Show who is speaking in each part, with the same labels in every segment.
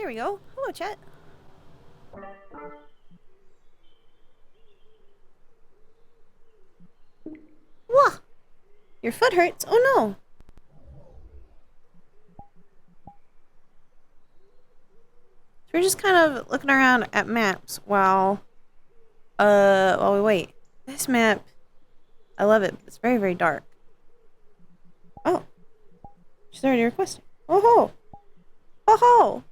Speaker 1: there we go. Hello, chat. Whoa! Your foot hurts. Oh no! So we're just kind of looking around at maps while we wait. This map, I love it. It's very, very dark. Oh. She's already requesting. Oh ho! Oh ho!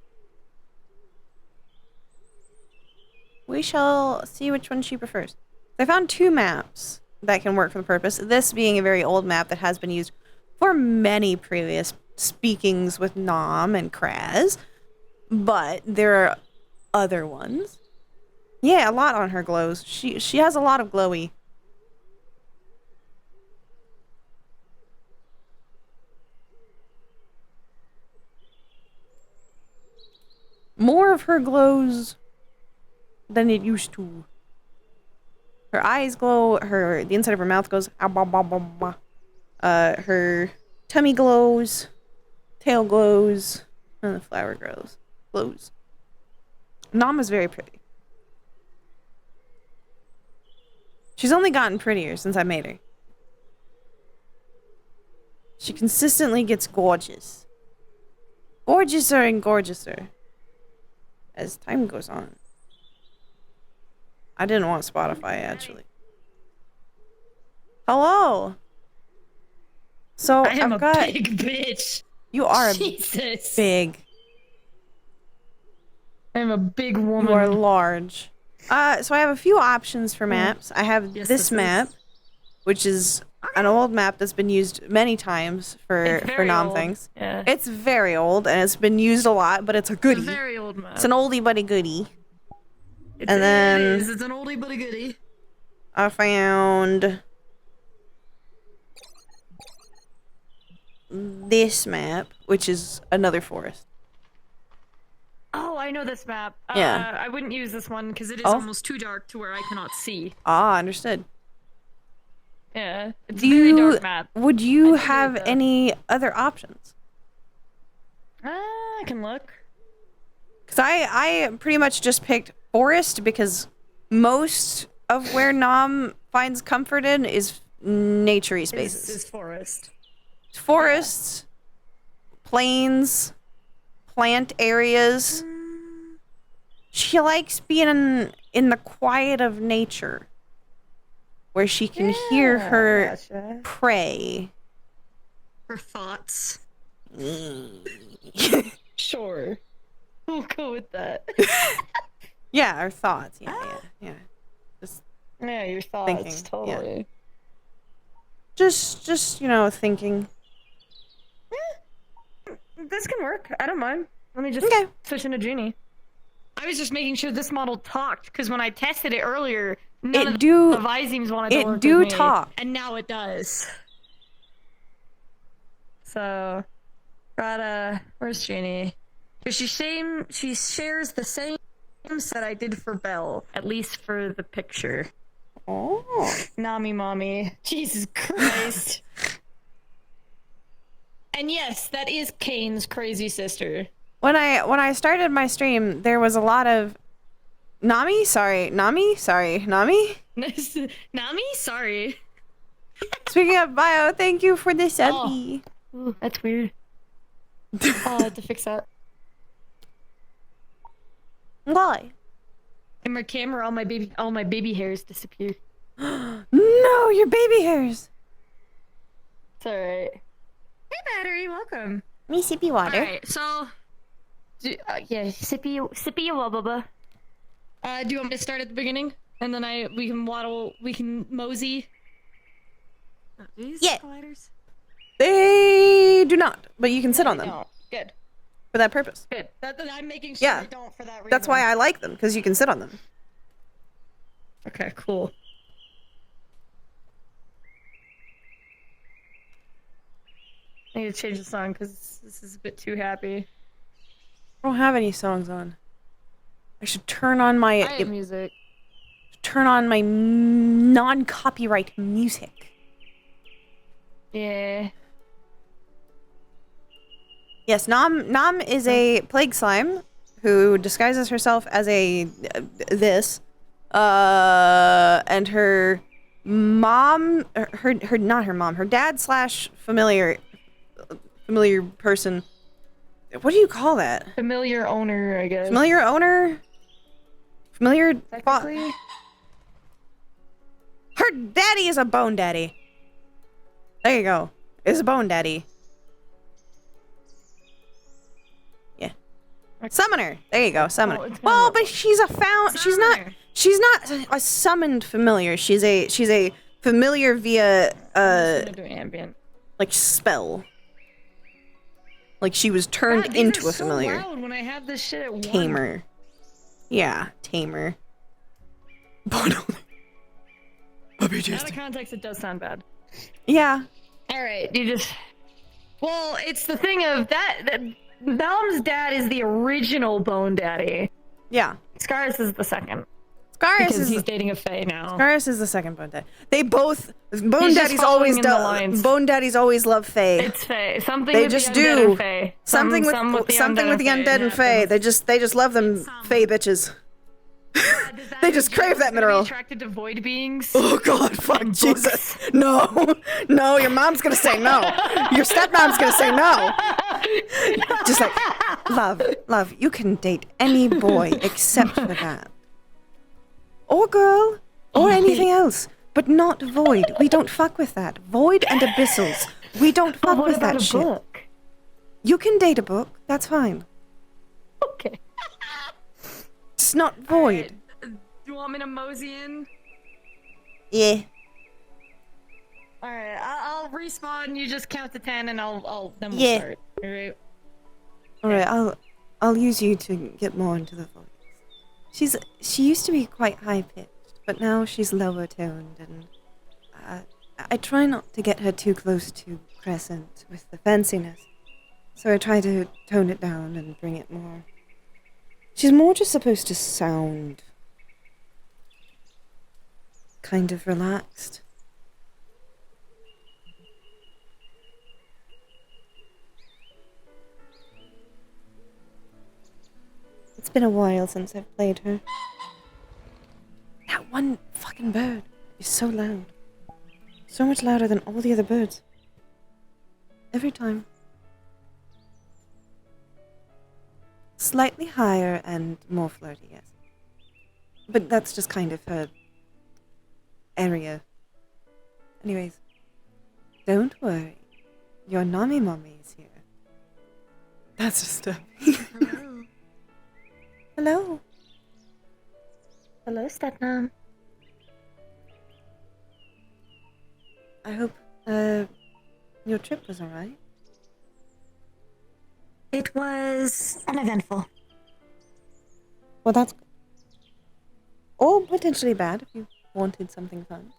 Speaker 1: We shall see which one she prefers. I found 2 maps that can work for the purpose. This being a very old map that has been used for many previous speakings with Nom and Kraz. But there are other ones. Yeah, a lot on her glows. She has a lot of glowy. More of her glows than it used to. Her eyes glow, the inside of her mouth goes, ah, bah, bah, bah, bah. Her tummy glows, tail glows, and the flower glows. Nom is very pretty. She's only gotten prettier since I made her. She consistently gets gorgeous. Gorgeouser and gorgeouser as time goes on. I didn't want Spotify, actually. Hello! So,
Speaker 2: I am
Speaker 1: I've got...
Speaker 2: a big bitch.
Speaker 1: You are
Speaker 2: Jesus.
Speaker 1: big.
Speaker 2: I am a big woman.
Speaker 1: You are large. So I have a few options for maps. I have this map, which is an old map that's been used many times for Nom things.
Speaker 2: Yeah.
Speaker 1: It's very old, and it's been used a lot, but it's a goodie.
Speaker 2: It's a very old map.
Speaker 1: It's an oldie but a goodie.
Speaker 2: It's
Speaker 1: and then
Speaker 2: it's an oldie but a goodie.
Speaker 1: I found this map, which is another forest.
Speaker 2: Oh, I know this map.
Speaker 1: Yeah.
Speaker 2: I wouldn't use this one because it is almost too dark to where I cannot see.
Speaker 1: Ah, understood.
Speaker 2: Yeah, it's a very dark map.
Speaker 1: Would you have any other options?
Speaker 2: I can look.
Speaker 1: Because I pretty much just picked forest because most of where Nom finds comfort in is nature-y spaces.
Speaker 2: Is forest.
Speaker 1: Forests, plains, plant areas. She likes being in the quiet of nature, where she can hear her prey.
Speaker 2: Her thoughts. Sure. We'll go with that.
Speaker 1: Yeah, her thoughts. Yeah. Just
Speaker 2: your thoughts.
Speaker 1: thinking.
Speaker 2: Totally.
Speaker 1: Yeah. Just thinking.
Speaker 2: This can work. I don't mind. Let me just switch into Genie. I was just making sure this model talked, because when I tested it earlier, none of the Visemes wanted to work with me.
Speaker 1: Talk.
Speaker 2: And now it does. So, got where's Genie? She shares the same set I did for Belle, at least for the picture.
Speaker 1: Oh.
Speaker 2: Nami mommy. Jesus Christ. And yes, that is Kane's crazy sister.
Speaker 1: When I started my stream, there was a lot of Nami. Nami.
Speaker 2: Sorry.
Speaker 1: Speaking of bio, thank you for the subbie.
Speaker 2: Oh, that's weird. I'll have to fix that.
Speaker 1: Why?
Speaker 2: In my camera, all my baby hairs disappear.
Speaker 1: No, your baby hairs.
Speaker 2: It's alright. Hey, Battery, welcome.
Speaker 1: Me sippy water.
Speaker 2: Alright, so... yeah, sippy wababa. Do you want me to start at the beginning? And then we can mosey? These colliders?
Speaker 1: They do not, but you can sit on them.
Speaker 2: No. Good.
Speaker 1: For that purpose.
Speaker 2: Good. I'm making sure I don't for that reason.
Speaker 1: That's why I like them, because you can sit on them.
Speaker 2: Okay, cool. I need to change the song because this is a bit too happy.
Speaker 1: I don't have any songs on. I should turn on my...
Speaker 2: I have music.
Speaker 1: Turn on my non-copyright music.
Speaker 2: Yeah.
Speaker 1: Yes, Nom is a plague slime who disguises herself as a this, and her mom, her not her mom, her dad slash familiar person. What do you call that?
Speaker 2: Familiar owner, I guess.
Speaker 1: Familiar owner? Familiar.
Speaker 2: Technically?
Speaker 1: Her daddy is a bone daddy. There you go. Is a bone daddy. Yeah. Summoner. There you go. Summoner.
Speaker 2: Oh,
Speaker 1: Well, but she's a found. She's not a summoned familiar. She's a familiar via
Speaker 2: ambient.
Speaker 1: like spell. Like she was turned
Speaker 2: God, these
Speaker 1: into
Speaker 2: are
Speaker 1: a familiar.
Speaker 2: So loud when I have this shit at 1.
Speaker 1: Tamer. Yeah, tamer. Puppy
Speaker 2: Out of
Speaker 1: tasting.
Speaker 2: context, it does sound bad.
Speaker 1: Yeah.
Speaker 2: Alright, you just... Well, it's the thing of that Balam's dad is the original Bone Daddy.
Speaker 1: Yeah.
Speaker 2: Scarus is the second.
Speaker 1: Scarus
Speaker 2: Because
Speaker 1: is
Speaker 2: he's dating a Fae now.
Speaker 1: Scarus is the second Bone Daddy. They both Bone
Speaker 2: He's just
Speaker 1: Daddies
Speaker 2: following
Speaker 1: always
Speaker 2: in the lines.
Speaker 1: Bone Daddies always love Fae.
Speaker 2: It's Fae. Something
Speaker 1: They
Speaker 2: with
Speaker 1: just
Speaker 2: the undead
Speaker 1: do.
Speaker 2: and Fae.
Speaker 1: Something with the undead and Fae. They just love them Fae bitches. They just crave that mineral.
Speaker 2: Attracted to void beings.
Speaker 1: Oh God, fuck Jesus. No. No, your mom's gonna say no. Your stepmom's gonna say no. Just like, love, you can date any boy except for that. Or girl. Or anything else. But not void. We don't fuck with that. Void and abyssals. We don't fuck with that shit.
Speaker 2: Book?
Speaker 1: You can date a book. That's fine.
Speaker 2: Okay.
Speaker 1: It's not void.
Speaker 2: Do you want me to mosey in?
Speaker 1: Yeah.
Speaker 2: Alright, I'll respawn, you just count to 10 and then we'll
Speaker 1: Yeah.
Speaker 2: start. Alright.
Speaker 1: Alright, I'll use you to get more into the voice. She used to be quite high pitched, but now she's lower toned, and I try not to get her too close to Crescent with the fanciness. So I try to tone it down and bring it more. She's more just supposed to sound kind of relaxed. It's been a while since I've played her. That one fucking bird is so loud. So much louder than all the other birds. Every time. Slightly higher and more flirty, yes. But that's just kind of her area. Anyways, don't worry. Your Nami Mommy is here. That's just
Speaker 2: Hello.
Speaker 1: Hello.
Speaker 2: Hello, stepmom.
Speaker 1: I hope, your trip was alright.
Speaker 3: It was uneventful.
Speaker 1: Well, that's good. Or potentially bad if you wanted something fun.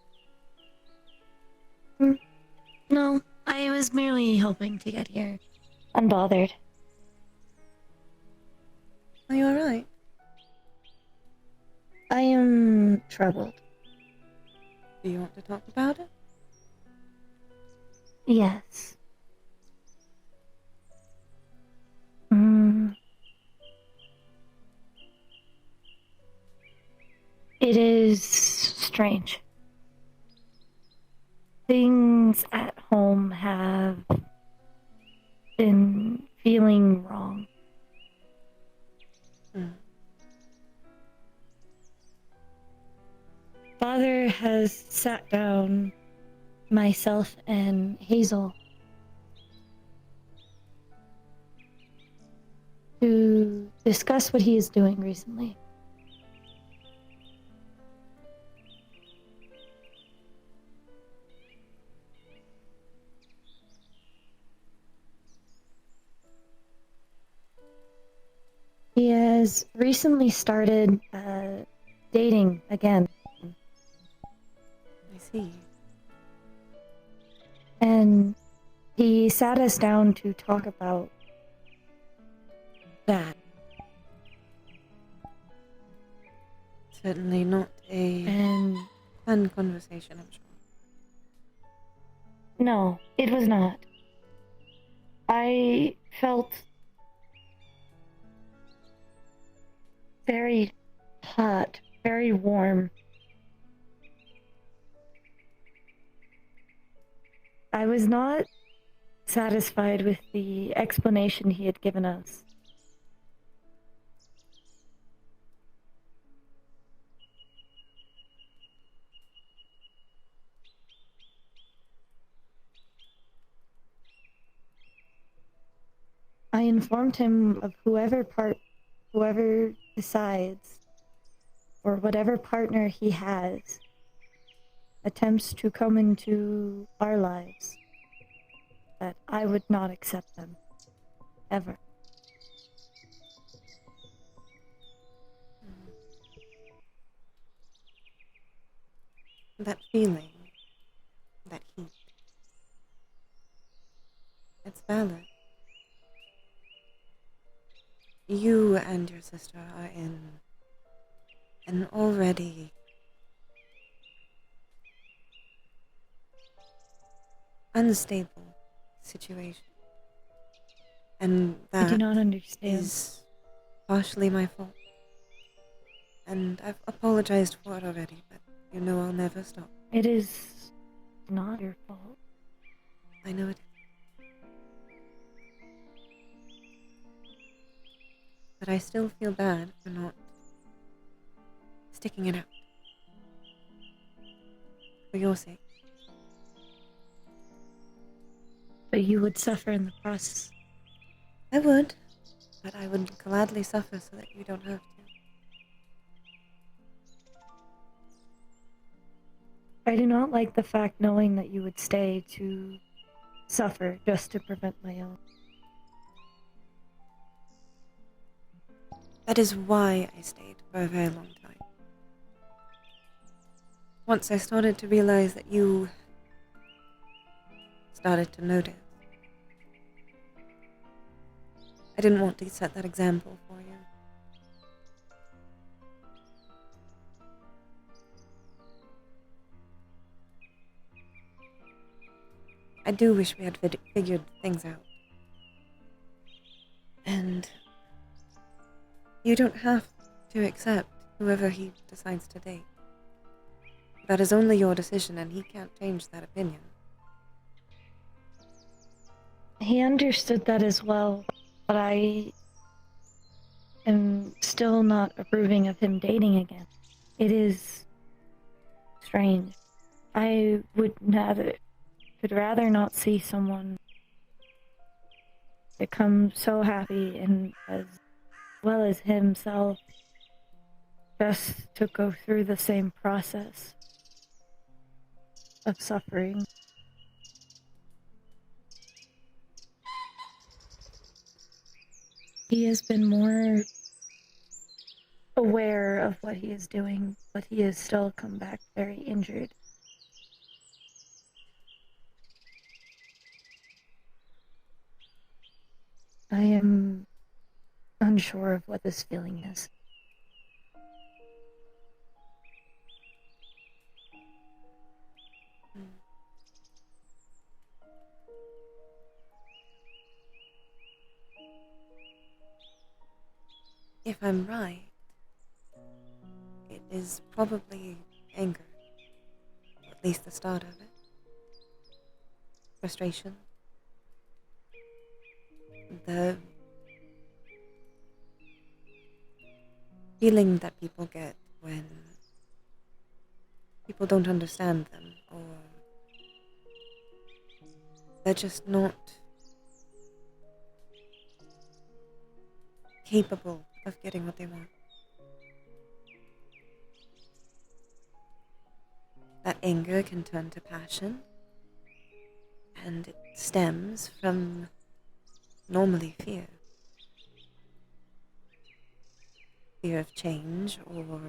Speaker 3: No, I was merely hoping to get here unbothered.
Speaker 1: Are you alright?
Speaker 3: I am troubled.
Speaker 1: Do you want to talk about it?
Speaker 3: Yes. It is strange. Things at home have been feeling wrong. Father has sat down myself and Hazel to discuss what he is doing recently. He has recently started dating again.
Speaker 1: I see.
Speaker 3: And he sat us down to talk about that.
Speaker 1: Certainly not a
Speaker 3: And
Speaker 1: fun conversation, I'm sure.
Speaker 3: no, it was not. I felt very hot, very warm. I was not satisfied with the explanation he had given us. I informed him of whoever decides, or whatever partner he has, attempts to come into our lives, that I would not accept them. Ever.
Speaker 1: That feeling, that heat, it's valid. You and your sister are in an already unstable situation. And
Speaker 3: I do
Speaker 1: that
Speaker 3: not understand.
Speaker 1: is partially my fault. And I've apologized for it already, but you know I'll never stop.
Speaker 3: It is not your fault.
Speaker 1: I know it is. But I still feel bad for not sticking it out. For your sake.
Speaker 3: But you would suffer in the process.
Speaker 1: I would, but I would gladly suffer so that you don't have to.
Speaker 3: I do not like the fact knowing that you would stay to suffer just to prevent my own.
Speaker 1: That is why I stayed for a very long time. Once I started to realize that you started to notice, I didn't want to set that example for you. I do wish we had figured things out. And you don't have to accept whoever he decides to date. That is only your decision, and he can't change that opinion.
Speaker 3: He understood that as well, but I am still not approving of him dating again. It is strange. I would rather not see someone become so happy and as well as himself just to go through the same process of suffering. He has been more aware of what he is doing, but he has still come back very injured. I am unsure of what this feeling is.
Speaker 1: If I'm right, it is probably anger. Or at least the start of it. Frustration. The feeling that people get when people don't understand them, or they're just not capable of getting what they want. That anger can turn to passion, and it stems from normally fear. Fear of change, or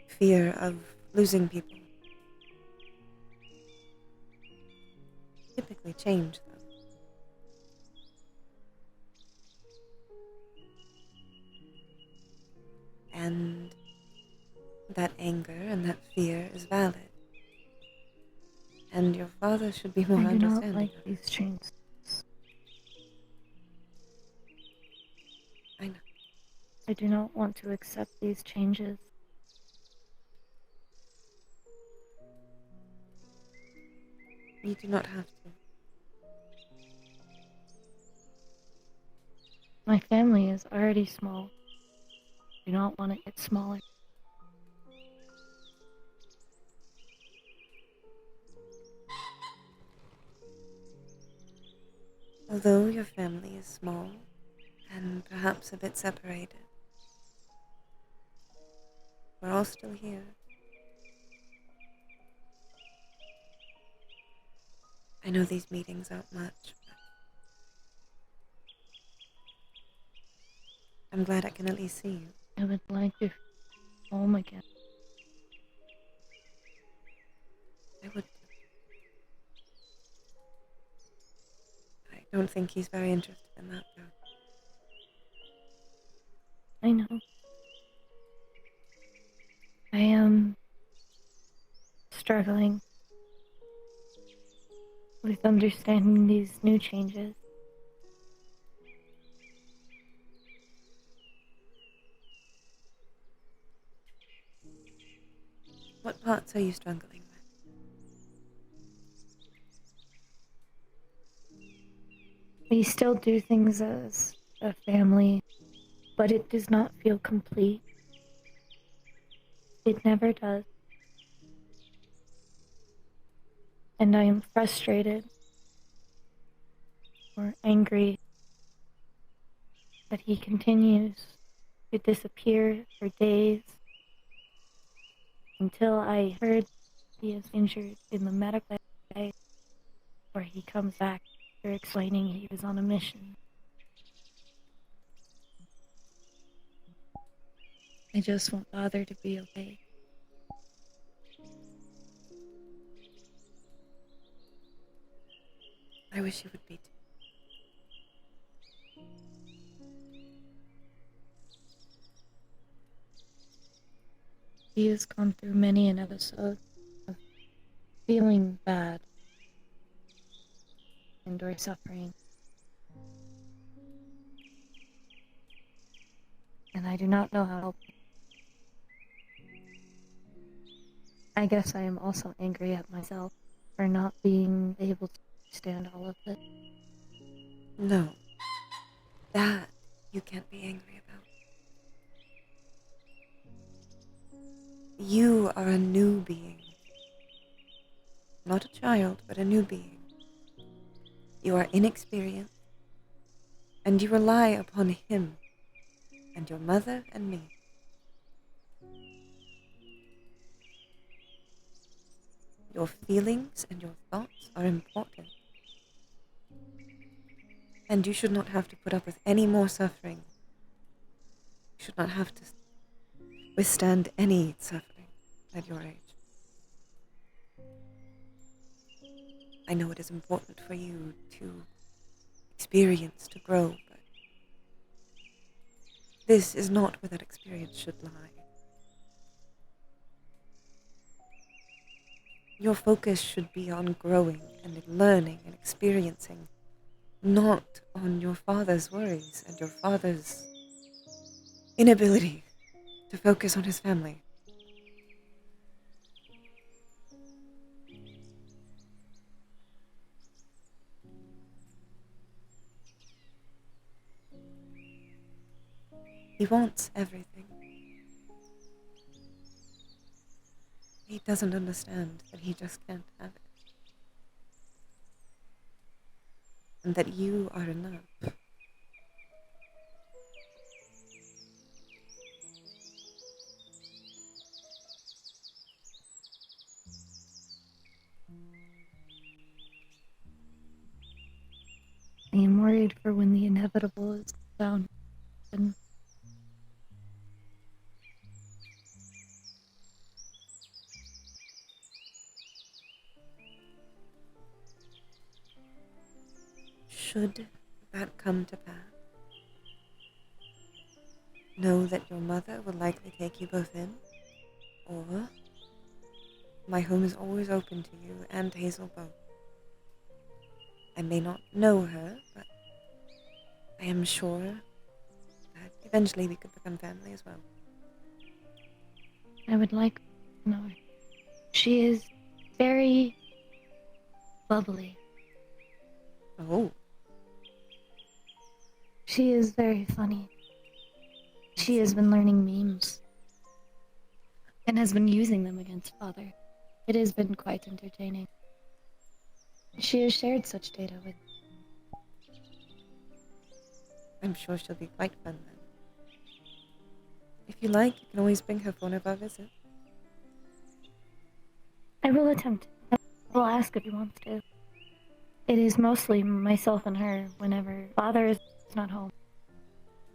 Speaker 1: fear of losing people. Typically change, though. And that anger and that fear is valid. And your father should be more
Speaker 3: I do not
Speaker 1: understanding.
Speaker 3: like these changes. I do not want to accept these changes.
Speaker 1: You do not have to.
Speaker 3: My family is already small. I do not want to get smaller.
Speaker 1: Although your family is small and perhaps a bit separated, we're all still here. I know these meetings aren't much, but I'm glad I can at least see you.
Speaker 3: I would like to feel home again.
Speaker 1: I would. I don't think he's very interested in that, though.
Speaker 3: I know. I am struggling with understanding these new changes.
Speaker 1: What parts are you struggling with?
Speaker 3: We still do things as a family, but it does not feel complete. It never does. And I am frustrated or angry that he continues to disappear for days until I heard he is injured in the medical bay, where he comes back after explaining he was on a mission. I just want Father to be okay.
Speaker 1: I wish you would be too.
Speaker 3: He has gone through many an episode of feeling bad and or suffering. And I do not know how to help him. I guess I am also angry at myself for not being able to understand all of it.
Speaker 1: No. That you can't be angry about. You are a new being. Not a child, but a new being. You are inexperienced, and you rely upon him, and your mother and me. Your feelings and your thoughts are important. And you should not have to put up with any more suffering. You should not have to withstand any suffering at your age. I know it is important for you to experience, to grow, but this is not where that experience should lie. Your focus should be on growing and learning and experiencing, not on your father's worries and your father's inability to focus on his family. He wants everything. He doesn't understand that he just can't have it. And that you are enough.
Speaker 3: I am worried for when the inevitable is found. And
Speaker 1: Should that come to pass, know that your mother will likely take you both in, or my home is always open to you and Hazel both. I may not know her, but I am sure that eventually we could become family as well.
Speaker 3: I would like to know her. She is very bubbly.
Speaker 1: Oh,
Speaker 3: She is very funny. She has been learning memes and has been using them against Father. It has been quite entertaining. She has shared such data with.
Speaker 1: I'm sure she'll be quite fun then. If you like, you can always bring her for one of our visits.
Speaker 3: I will attempt. I will ask if he wants to. It is mostly myself and her whenever Father is not home.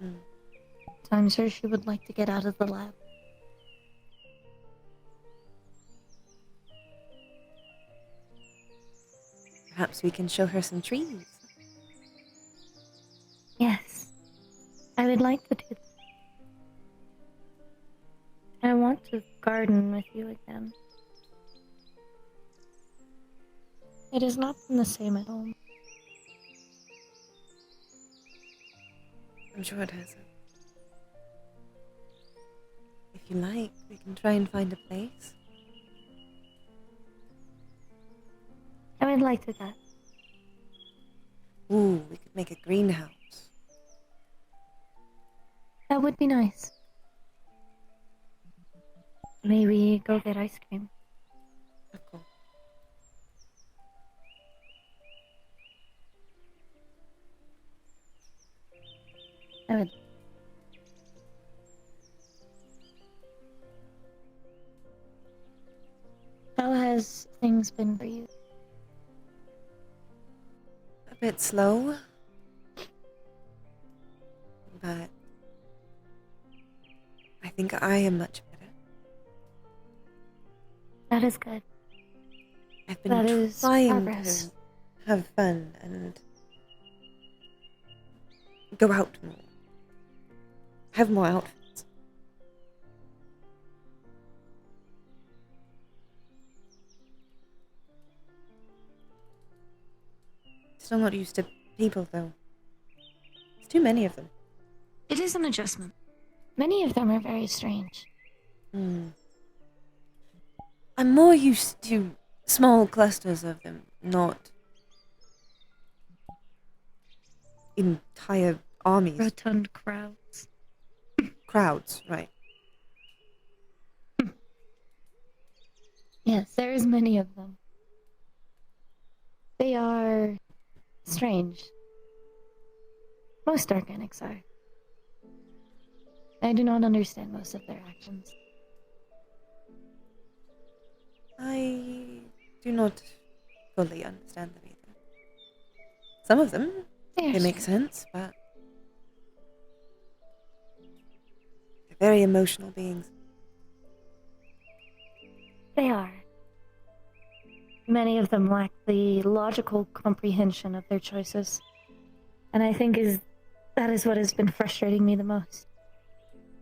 Speaker 1: Mm.
Speaker 3: So I'm sure she would like to get out of the lab.
Speaker 1: Perhaps we can show her some trees.
Speaker 3: Yes. I would like to do that. I want to garden with you again. It has not been the same at home.
Speaker 1: I'm sure it hasn't. If you like, we can try and find a place.
Speaker 3: I would like to do that.
Speaker 1: Ooh, we could make a greenhouse.
Speaker 3: That would be nice. May we go get ice cream?
Speaker 1: Of course.
Speaker 3: I would. How has things been for you?
Speaker 1: A bit slow. But I think I am much better.
Speaker 3: That is good.
Speaker 1: I've been
Speaker 3: That is
Speaker 1: trying
Speaker 3: progress.
Speaker 1: to have fun and go out more. Have more outfits. Still not used to people, though. There's too many of them.
Speaker 2: It is an adjustment.
Speaker 3: Many of them are very strange.
Speaker 1: I'm more used to small clusters of them, not entire armies.
Speaker 2: Rotund crowds.
Speaker 1: Crowds, right.
Speaker 3: Yes, there is many of them. They are strange. Most organics are. I do not understand most of their actions.
Speaker 1: I do not fully understand them either. Some of them, they make sense, but they're very emotional beings.
Speaker 3: They are. Many of them lack the logical comprehension of their choices. And I think that is what has been frustrating me the most.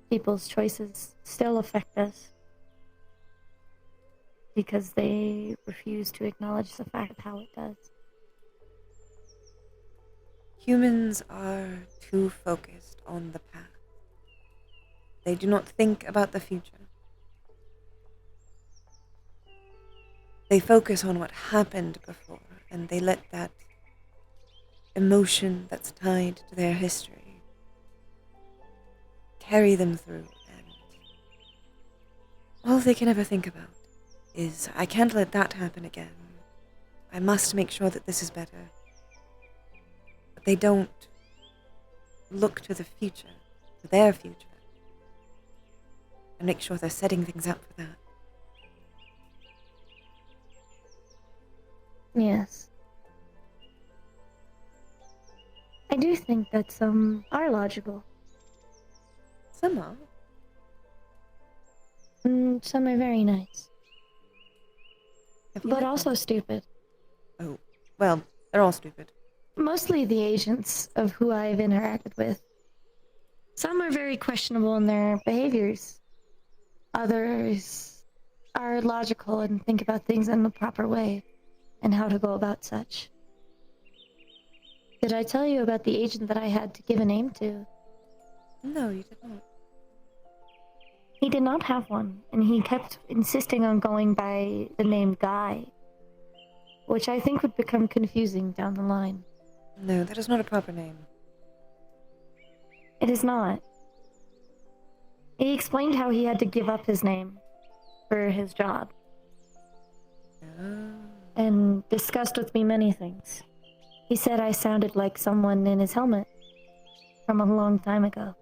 Speaker 3: People's choices still affect us because they refuse to acknowledge the fact of how it does.
Speaker 1: Humans are too focused on the past. They do not think about the future. They focus on what happened before, and they let that emotion that's tied to their history carry them through, and all they can ever think about is, I can't let that happen again. I must make sure that this is better. But they don't look to the future, to their future, and make sure they're setting things up for that.
Speaker 3: Yes. I do think that some are logical.
Speaker 1: Some are.
Speaker 3: Some are very nice.
Speaker 1: Have you
Speaker 3: But
Speaker 1: met
Speaker 3: also
Speaker 1: them?
Speaker 3: stupid.
Speaker 1: Oh, well, they're all stupid.
Speaker 3: Mostly the agents of who I've interacted with. Some are very questionable in their behaviors. Others are logical and think about things in the proper way and how to go about such. Did I tell you about the agent that I had to give a name to?
Speaker 1: No, you did not.
Speaker 3: He did not have one, and he kept insisting on going by the name Guy, which I think would become confusing down the line.
Speaker 1: No, that is not a proper name.
Speaker 3: It is not. He explained how he had to give up his name for his job,
Speaker 1: Oh.
Speaker 3: and discussed with me many things. He said I sounded like someone in his helmet from a long time ago.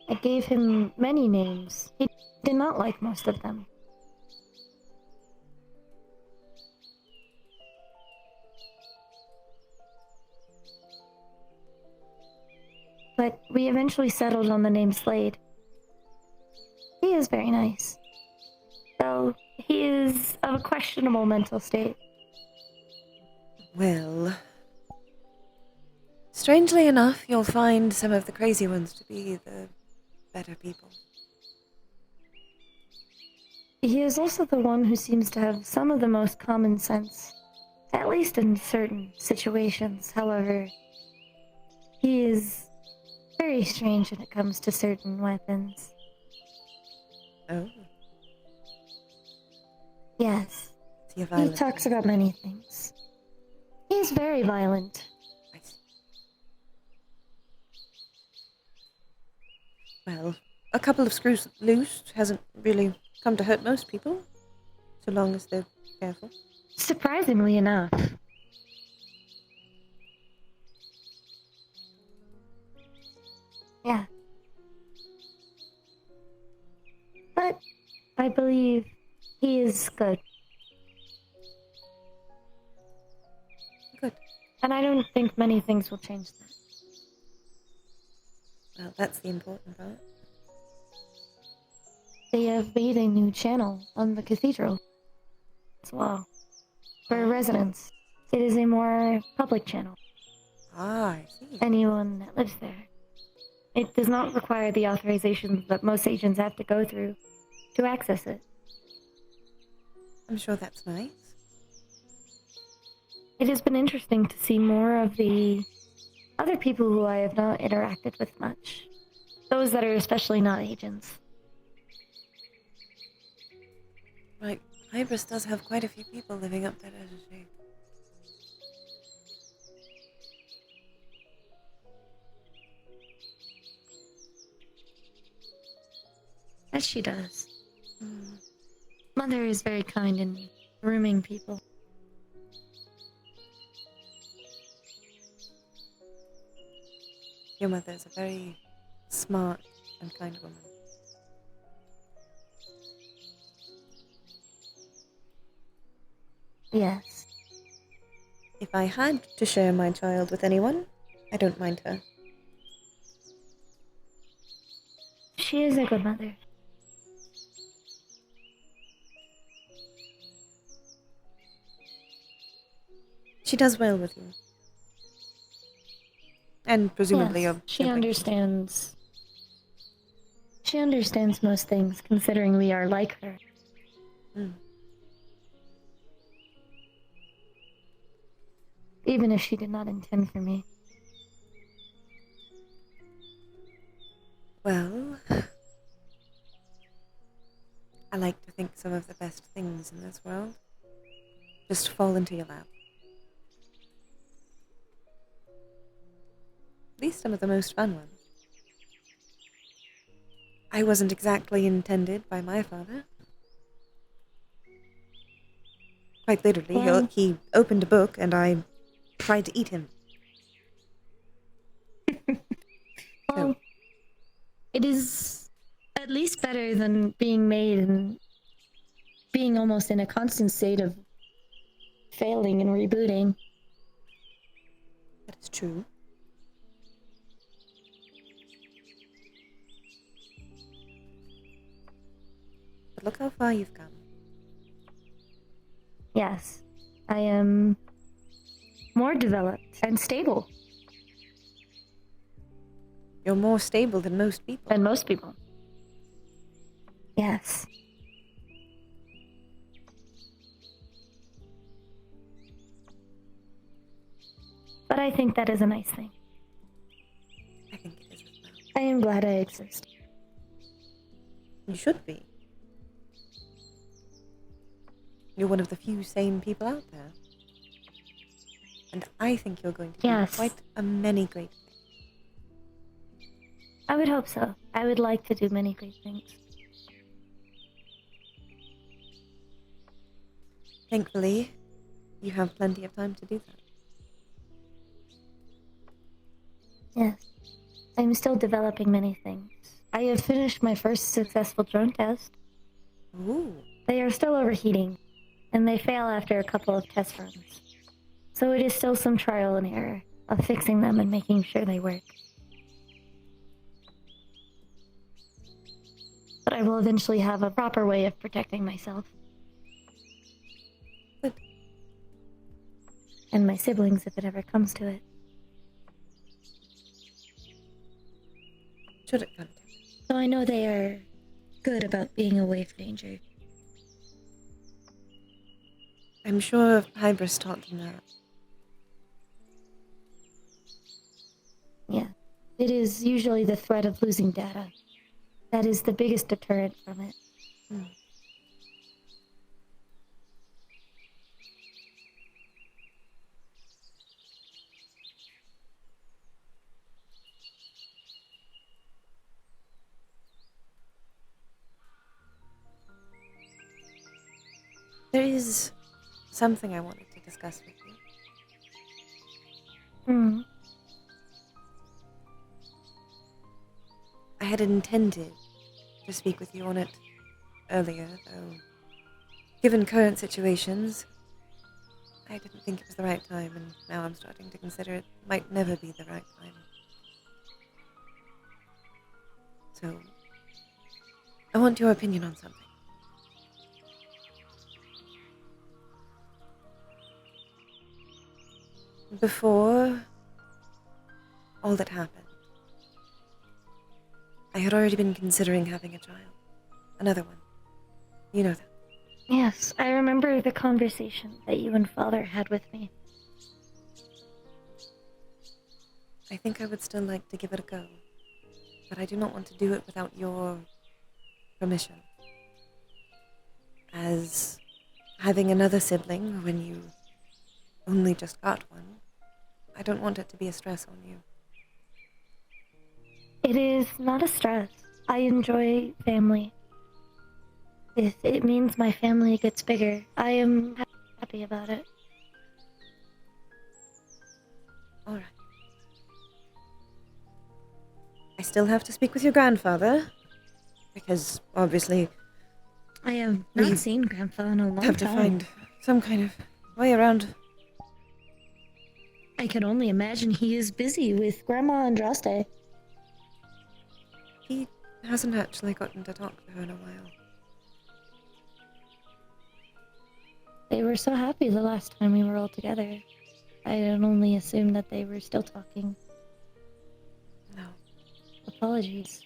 Speaker 3: I gave him many names. He did not like most of them. But we eventually settled on the name Slade. He is very nice, though he is of a questionable mental state.
Speaker 1: Well, strangely enough, you'll find some of the crazy ones to be the better people.
Speaker 3: He is also the one who seems to have some of the most common sense, at least in certain situations. However, he is very strange when it comes to certain weapons.
Speaker 1: Oh,
Speaker 3: Yes,
Speaker 1: is he a
Speaker 3: he
Speaker 1: violent
Speaker 3: talks
Speaker 1: person?
Speaker 3: about many things. He is very violent.
Speaker 1: I see. Well, a couple of screws loose hasn't really come to hurt most people, so long as they're careful.
Speaker 3: Surprisingly enough. Yeah. But I believe he is good.
Speaker 1: Good.
Speaker 3: And I don't think many things will change that.
Speaker 1: Well, that's the important part.
Speaker 3: They have made a new channel on the cathedral as well. For residents. It is a more public channel.
Speaker 1: Ah, I see.
Speaker 3: Anyone that lives there. It does not require the authorizations that most agents have to go through to access it.
Speaker 1: I'm sure that's nice.
Speaker 3: It has been interesting to see more of the other people who I have not interacted with much. Those that are especially not agents.
Speaker 1: Right, Hybris does have quite a few people living up there, doesn't she?
Speaker 3: As she does.
Speaker 1: Hmm.
Speaker 3: Mother is very kind in grooming people.
Speaker 1: Your mother's a very smart and kind woman.
Speaker 3: Yes.
Speaker 1: If I had to share my child with anyone, I don't mind her.
Speaker 3: She is a good mother.
Speaker 1: She does well with you. And presumably
Speaker 3: Yes,
Speaker 1: your
Speaker 3: she
Speaker 1: siblings.
Speaker 3: understands. She understands most things, considering we are like her.
Speaker 1: Mm.
Speaker 3: Even if she did not intend for me.
Speaker 1: Well, I like to think some of the best things in this world just fall into your lap. At least some of the most fun ones. I wasn't exactly intended by my father. Quite literally,
Speaker 3: Well-
Speaker 1: he opened a book and I tried to eat him.
Speaker 3: Well, it is at least better than being made and being almost in a constant state of failing and rebooting.
Speaker 1: That is true. But look how far you've come.
Speaker 3: Yes, I am more developed and stable
Speaker 1: You're more stable than most people.
Speaker 3: than most people. Yes. But I think that is a nice thing.
Speaker 1: I think it is as well.
Speaker 3: glad I exist.
Speaker 1: You should be. You're one of the few sane people out there. And I think you're going to do
Speaker 3: Yes.
Speaker 1: quite a many great things.
Speaker 3: I would hope so. I would like to do many great things.
Speaker 1: Thankfully, you have plenty of time to do that.
Speaker 3: Yes. I'm still developing many things. I have finished my first successful drone test.
Speaker 1: Ooh.
Speaker 3: They are still overheating, and they fail after a couple of test runs. So it is still some trial and error of fixing them and making sure they work. But I will eventually have a proper way of protecting myself.
Speaker 1: Good.
Speaker 3: And my siblings if it ever comes to it.
Speaker 1: Should it come to it?
Speaker 3: So I know they are good about being away from danger.
Speaker 1: I'm sure Hybris taught them that.
Speaker 3: Yeah. It is usually the threat of losing data. That is the biggest deterrent from it.
Speaker 1: Hmm. There is something I wanted to discuss with you.
Speaker 3: Hmm.
Speaker 1: I had intended to speak with you on it earlier, though, given current situations, I didn't think it was the right time, and now I'm starting to consider it might never be the right time. So, I want your opinion on something. Before all that happened, I had already been considering having a child. Another one. You know that.
Speaker 3: Yes, I remember the conversation that you and Father had with me.
Speaker 1: I think I would still like to give it a go, but I do not want to do it without your permission. As having another sibling when you only just got one, I don't want it to be a stress on you.
Speaker 3: It is not a stress. I enjoy family. If it means my family gets bigger, I am happy about it.
Speaker 1: All right. I still have to speak with your grandfather, because obviously
Speaker 3: I have
Speaker 1: We
Speaker 3: not seen Grandpa in a long
Speaker 1: have to
Speaker 3: time.
Speaker 1: find some kind of way around.
Speaker 3: I can only imagine he is busy with Grandma Andraste.
Speaker 1: He hasn't actually gotten to talk to her in a while.
Speaker 3: They were so happy the last time we were all together. I had only assumed that they were still talking.
Speaker 1: No.
Speaker 3: Apologies.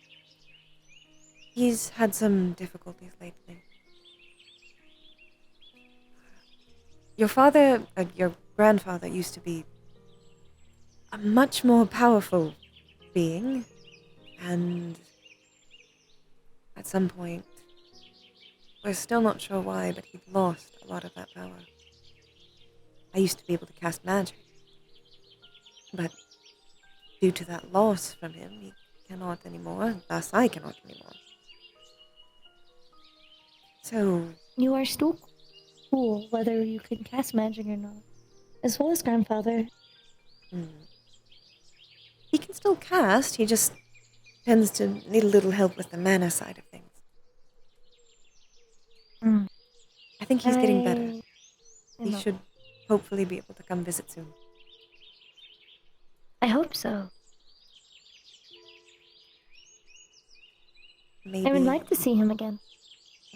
Speaker 1: He's had some difficulties lately. Your grandfather used to be a much more powerful being, and at some point, we're still not sure why, but he'd lost a lot of that power. I used to be able to cast magic, but due to that loss from him, he cannot anymore, thus I cannot anymore. So,
Speaker 3: You are still cool, whether you can cast magic or not. As well as Grandfather.
Speaker 1: he can still cast, he just tends to need a little help with the mana side of things.
Speaker 3: Mm.
Speaker 1: I think he's getting better. He
Speaker 3: No.
Speaker 1: should hopefully be able to come visit soon.
Speaker 3: I hope so.
Speaker 1: Maybe
Speaker 3: I would like to see him again.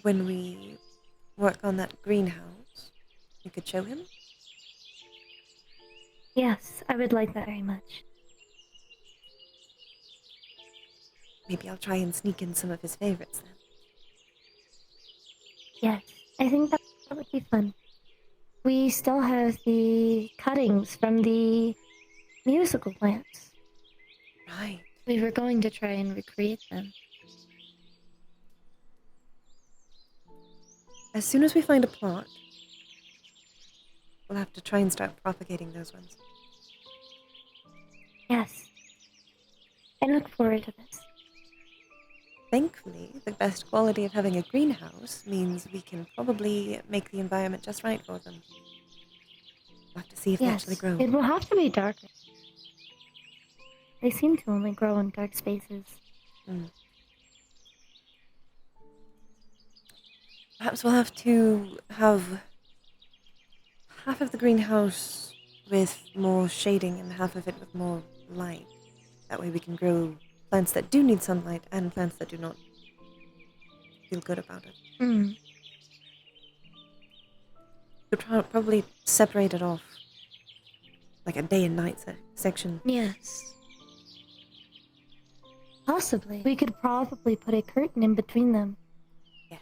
Speaker 1: when we work on that greenhouse, you could show him?
Speaker 3: Yes, I would like that very much.
Speaker 1: Maybe I'll try and sneak in some of his favorites then.
Speaker 3: Yes, I think that would be fun. We still have the cuttings from the musical plants.
Speaker 1: Right.
Speaker 3: We were going to try and recreate them.
Speaker 1: As soon as we find a plot, we'll have to try and start propagating those ones.
Speaker 3: Yes. I look forward to this.
Speaker 1: Thankfully, the best quality of having a greenhouse means we can probably make the environment just right for them. We'll have to see if they actually grow.
Speaker 3: It will have to be darker. They seem to only grow in dark spaces.
Speaker 1: Perhaps we'll have to have half of the greenhouse with more shading and half of it with more light. That way we can grow plants that do need sunlight and plants that do not feel good about it. We'll probably separate it off. Like a day and night section.
Speaker 3: Yes. Possibly. We could probably put a curtain in between them.
Speaker 1: Yeah.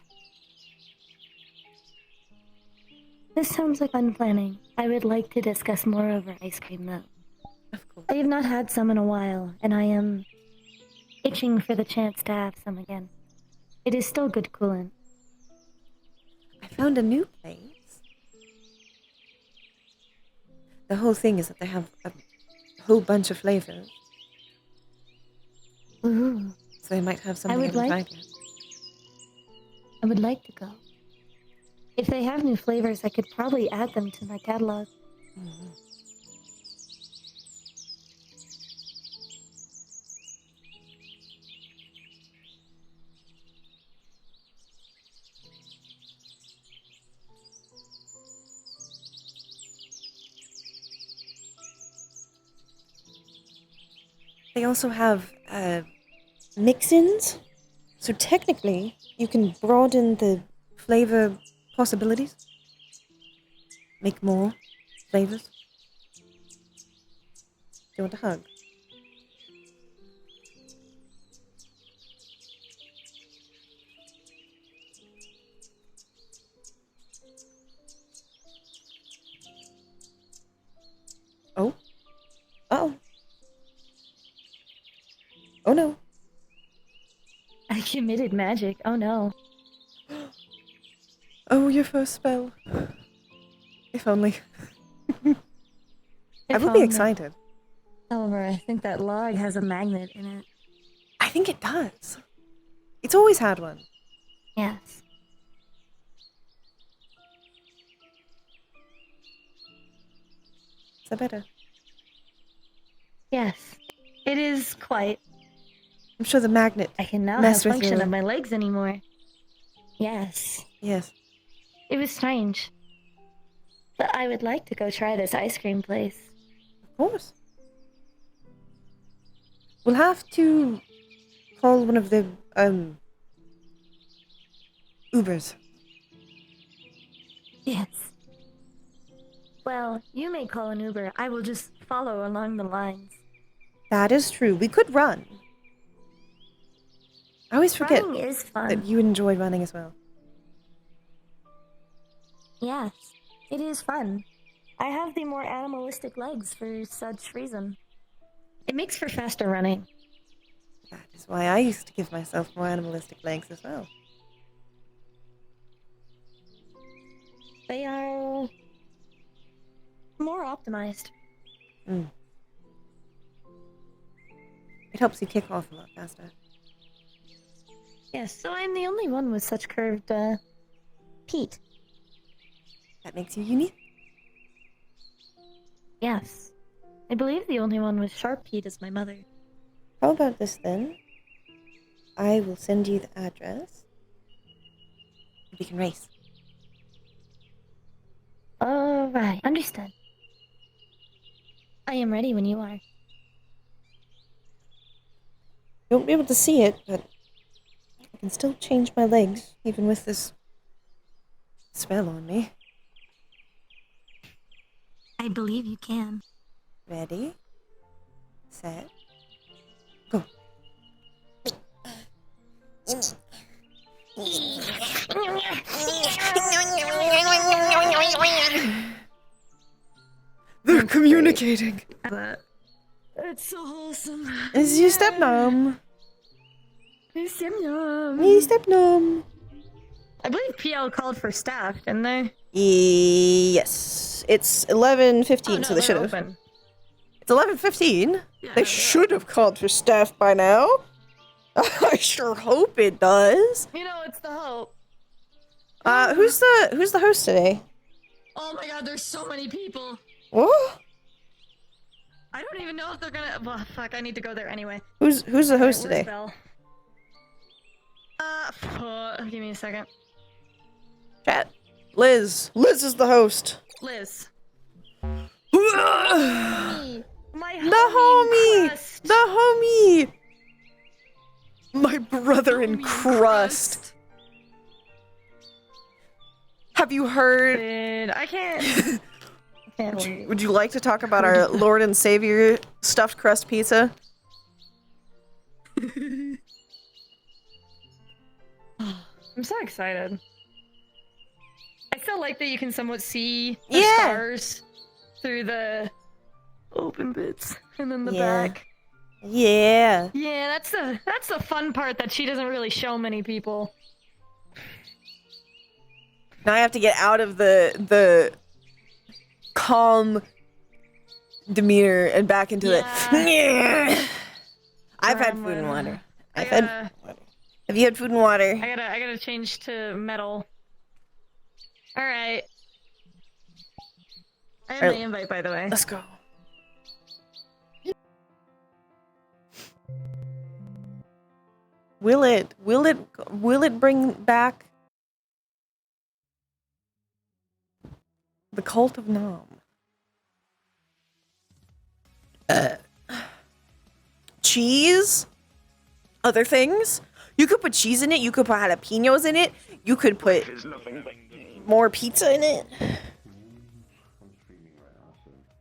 Speaker 3: This sounds like fun planning. I would like to discuss more over ice cream, though.
Speaker 1: Of course.
Speaker 3: I have not had some in a while, and I am itching for the chance to have some again. It is still good coolant.
Speaker 1: I found a new place. The whole thing is that they have a whole bunch of flavors.
Speaker 3: Ooh.
Speaker 1: So they might have something I haven't tried yet.
Speaker 3: I would like to go. If they have new flavors, I could probably add them to my catalog.
Speaker 1: Mm-hmm. They also have mix-ins, so technically you can broaden the flavor possibilities. Make more flavors. Do you want a hug? Oh. Uh-oh. Oh no.
Speaker 3: I committed magic. Oh no.
Speaker 1: Oh, your first spell. If only. I will be excited.
Speaker 3: However, I think that log has a magnet in it.
Speaker 1: I think it does. It's always had one.
Speaker 3: Yes.
Speaker 1: Is that better?
Speaker 3: Yes. It is quite.
Speaker 1: I'm sure the magnet
Speaker 3: I can now have
Speaker 1: messed with
Speaker 3: function
Speaker 1: your...
Speaker 3: of my legs anymore. Yes.
Speaker 1: Yes.
Speaker 3: It was strange. But I would like to go try this ice cream place.
Speaker 1: Of course. We'll have to call one of the, Ubers.
Speaker 3: Yes. Well, you may call an Uber. I will just follow along the lines.
Speaker 1: That is true. We could run. I always forget
Speaker 3: Running is fun.
Speaker 1: that you enjoy running as well.
Speaker 3: Yes, it is fun. I have the more animalistic legs for such reason. It makes for faster running.
Speaker 1: That is why I used to give myself more animalistic legs as well.
Speaker 3: They are more optimized.
Speaker 1: It helps you kick off a lot faster.
Speaker 3: Yes, so I'm the only one with such curved, feet.
Speaker 1: That makes you unique.
Speaker 3: Yes. I believe the only one with sharp feet is my mother.
Speaker 1: How about this then? I will send you the address. We can race.
Speaker 3: Alright, understood. I am ready when you are.
Speaker 1: You won't be able to see it, but I can still change my legs, even with this spell on me.
Speaker 3: I believe you can.
Speaker 1: Ready? Set. Go. They're communicating!
Speaker 2: It's so wholesome.
Speaker 1: Is your stepmom?
Speaker 2: It's yum yum.
Speaker 1: Me stepmom.
Speaker 2: I believe PL called for staff, didn't they?
Speaker 1: Yes. It's 11:15, so they should have.
Speaker 2: Open.
Speaker 1: It's 11:15.
Speaker 2: Yeah,
Speaker 1: They should have called for staff by now. I sure hope it does.
Speaker 2: You know, it's the hope.
Speaker 1: Who's the host today?
Speaker 2: Oh my god, there's so many people.
Speaker 1: What?
Speaker 2: I don't even know if they're gonna. Well, fuck, I need to go there anyway.
Speaker 1: Who's the host
Speaker 2: Alright, where's
Speaker 1: today?
Speaker 2: Belle? Give me a second.
Speaker 1: Chat. Liz. Liz is the host.
Speaker 2: Liz.
Speaker 1: The
Speaker 2: My
Speaker 1: homie.
Speaker 2: Crust.
Speaker 1: The homie. My brother in
Speaker 2: Homie
Speaker 1: crust. Have you heard?
Speaker 2: Dude, I can't. I can't wait.
Speaker 1: Would you like to talk about our Lord and Savior stuffed crust pizza?
Speaker 2: I'm so excited. I still like that you can somewhat see the
Speaker 1: Yeah.
Speaker 2: stars through the open bits and then the
Speaker 1: Yeah.
Speaker 2: back.
Speaker 1: Yeah.
Speaker 2: Yeah, that's the fun part that she doesn't really show many people.
Speaker 1: Now I have to get out of the calm demeanor and back into the. I've had food and water. I've had. Have you had food and water?
Speaker 2: I gotta change to metal. All right. I have
Speaker 1: Alright.
Speaker 2: the invite, by the way.
Speaker 1: Let's go. Will it bring back the cult of Nom? Cheese? Other things? You could put cheese in it, you could put jalapenos in it, you could put more pizza in it.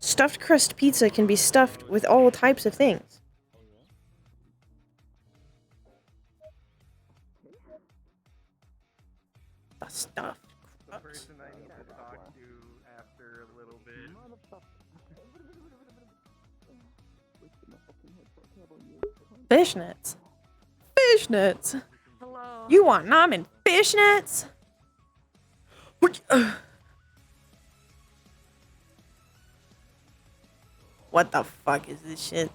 Speaker 1: Stuffed crust pizza can be stuffed with all types of things. The stuffed crust.
Speaker 4: Person I need to talk to after a little bit.
Speaker 1: Fishnets. Fishnets.
Speaker 2: Hello.
Speaker 1: You want nom and fishnets? What the fuck is this shit?